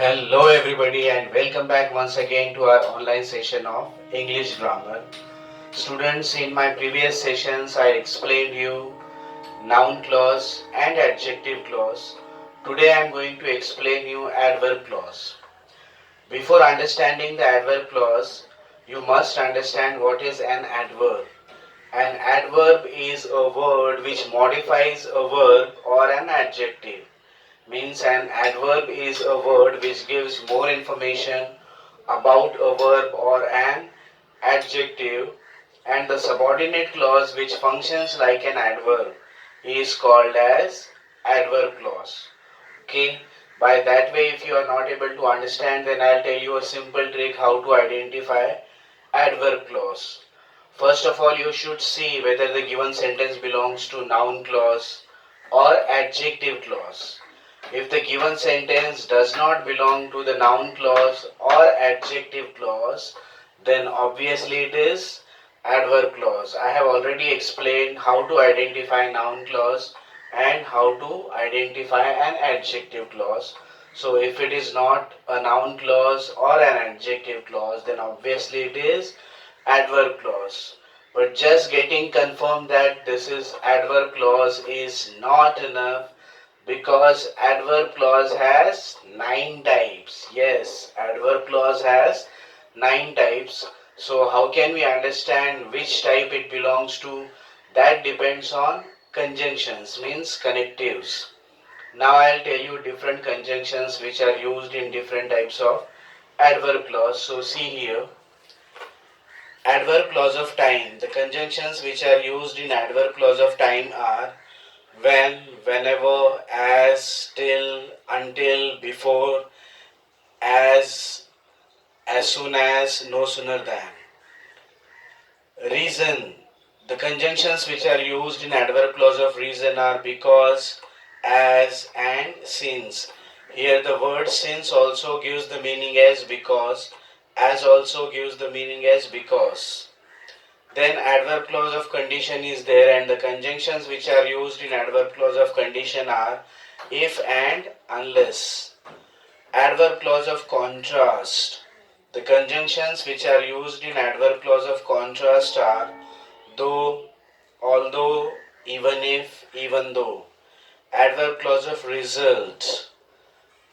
Hello, everybody, and welcome back once again to our online session of English grammar. Students, in my previous sessions, I explained you noun clause and adjective clause. Today, I am going to explain you adverb clause. Before understanding the adverb clause, you must understand what is an adverb. An adverb is a word which modifies a verb or an adjective. Means an adverb is a word which gives more information about a verb or an adjective, and the subordinate clause which functions like an adverb is called as adverb clause. Okay, by that way, if you are not able to understand, then I'll tell you a simple trick how to identify adverb clause. First of all, you should see whether the given sentence belongs to noun clause or adjective clause. If the given sentence does not belong to the noun clause or adjective clause, then obviously it is adverb clause. I have already explained how to identify noun clause and how to identify an adjective clause. So if it is not a noun clause or an adjective clause, then obviously it is adverb clause. But just getting confirmed that this is adverb clause is not enough, because adverb clause has 9 types. Yes, adverb clause has 9 types. So how can we understand which type it belongs to? That depends on conjunctions, means connectives. Now I'll tell you different conjunctions which are used in different types of adverb clause. So see here, adverb clause of time. The conjunctions which are used in adverb clause of time are when, whenever, as, till, until, before, as soon as, no sooner than. Reason. The conjunctions which are used in adverb clause of reason are because, as, and since. Here the word since also gives the meaning as because, as also gives the meaning as because. Then adverb clause of condition is there, and the conjunctions which are used in adverb clause of condition are if and unless. Adverb clause of contrast. The conjunctions which are used in adverb clause of contrast are though, although, even if, even though. Adverb clause of result.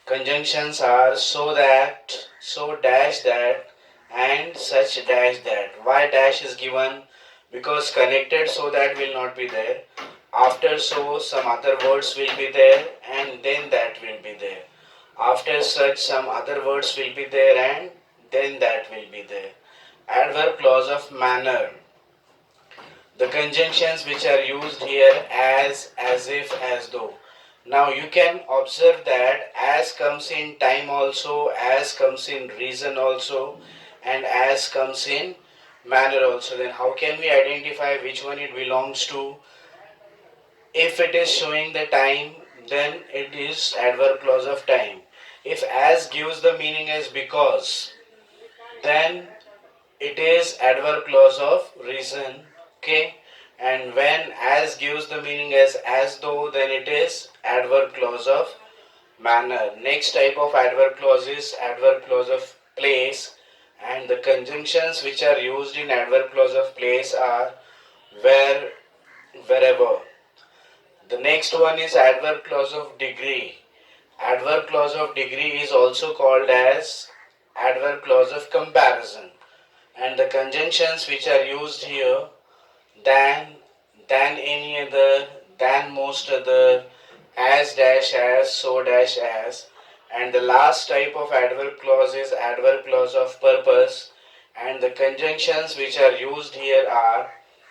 Conjunctions are so that, so dash that, and such dash that. Why dash is given? Because connected so that will not be there. After so, some other words will be there, and then that will be there. After such, some other words will be there, and then that will be there. Adverb clause of manner. The conjunctions which are used here as if, as though. Now you can observe that as comes in time also, as comes in reason also, and as comes in manner also. Then how can we identify which one it belongs to? If it is showing the time, then it is adverb clause of time. If as gives the meaning as because, then it is adverb clause of reason. Okay, and when as gives the meaning as though, then it is adverb clause of manner. Next type of adverb clause is adverb clause of place, and the conjunctions which are used in adverb clause of place are where, wherever. The next one is adverb clause of degree. Adverb clause of degree is also called as adverb clause of comparison, and the conjunctions which are used here than, than any other, than most other, as dash as, so dash as. And the last type of adverb clause is adverb clause of purpose, and the conjunctions which are used here are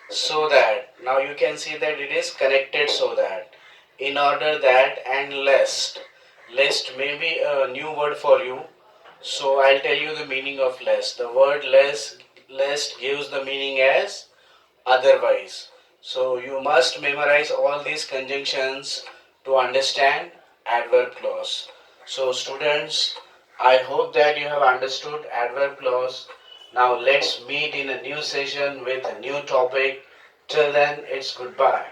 so that. Now you can see that it is connected so that, in order that, and lest. Lest may be a new word for you, so I'll tell you the meaning of lest. The word lest gives the meaning as otherwise. So you must memorize all these conjunctions to understand adverb clause. So students, I hope that you have understood adverb clause. Now let's meet in a new session with a new topic. Till then, it's goodbye.